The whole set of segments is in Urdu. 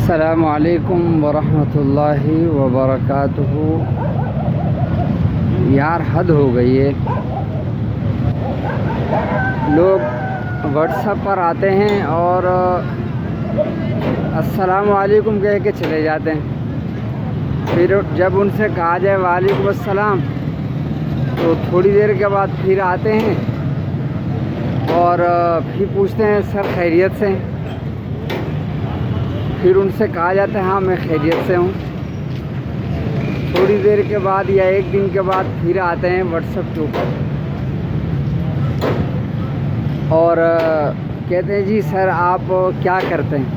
السلام علیکم ورحمۃ اللہ وبرکاتہ۔ یار حد ہو گئی ہے، لوگ واٹس ایپ پر آتے ہیں اور السلام علیکم کہہ کے چلے جاتے ہیں، پھر جب ان سے کہا جائے وعلیکم السلام تو تھوڑی دیر کے بعد پھر آتے ہیں اور پھر پوچھتے ہیں سر خیریت سے ہیں؟ پھر ان سے کہا جاتا ہے ہاں میں خیریت سے ہوں۔ تھوڑی دیر کے بعد یا ایک دن کے بعد پھر آتے ہیں واٹس ایپ کے اوپر اور کہتے ہیں جی سر آپ کیا کرتے ہیں؟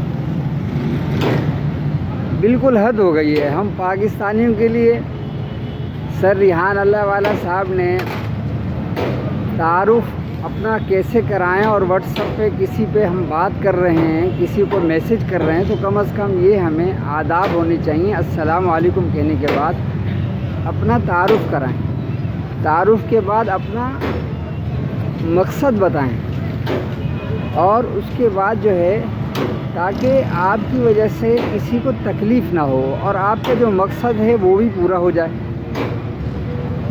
بالکل حد ہو گئی ہے۔ ہم پاکستانیوں کے لیے سر ریحان اللہ والا صاحب نے تعارف اپنا کیسے کرائیں، اور واٹس ایپ پہ کسی پہ ہم بات کر رہے ہیں، کسی کو میسج کر رہے ہیں تو کم از کم یہ ہمیں آداب ہونی چاہیے۔ السلام علیکم کہنے کے بعد اپنا تعارف کرائیں، تعارف کے بعد اپنا مقصد بتائیں، اور اس کے بعد جو ہے تاکہ آپ کی وجہ سے کسی کو تکلیف نہ ہو اور آپ کا جو مقصد ہے وہ بھی پورا ہو جائے۔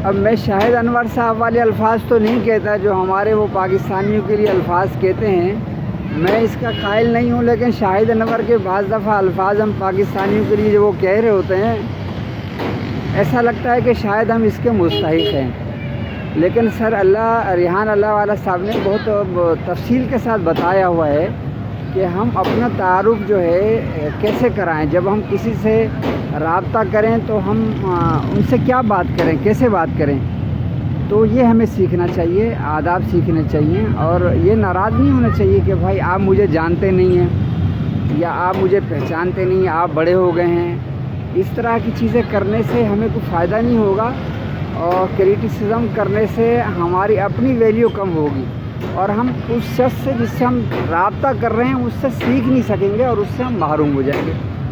اب میں شاہد انور صاحب والے الفاظ تو نہیں کہتا جو ہمارے وہ پاکستانیوں کے لیے الفاظ کہتے ہیں، میں اس کا قائل نہیں ہوں، لیکن شاہد انور کے بعض دفعہ الفاظ ہم پاکستانیوں کے لیے جو وہ کہہ رہے ہوتے ہیں ایسا لگتا ہے کہ شاید ہم اس کے مستحق ہیں، لیکن سر ریحان اللہ والا صاحب نے بہت تفصیل کے ساتھ بتایا ہوا ہے کہ ہم اپنا تعارف جو ہے کیسے کرائیں، جب ہم کسی سے رابطہ کریں تو ہم ان سے کیا بات کریں، کیسے بات کریں، تو یہ ہمیں سیکھنا چاہیے، آداب سیکھنے چاہیے، اور یہ ناراض نہیں ہونا چاہیے کہ بھائی آپ مجھے جانتے نہیں ہیں یا آپ مجھے پہچانتے نہیں ہیں، آپ بڑے ہو گئے ہیں۔ اس طرح کی چیزیں کرنے سے ہمیں کوئی فائدہ نہیں ہوگا، اور کریٹیسزم کرنے سے ہماری اپنی ویلیو کم ہوگی، اور ہم اس شخص سے جس سے ہم رابطہ کر رہے ہیں اس سے سیکھ نہیں سکیں گے، اور اس سے ہم محروم ہو جائیں گے۔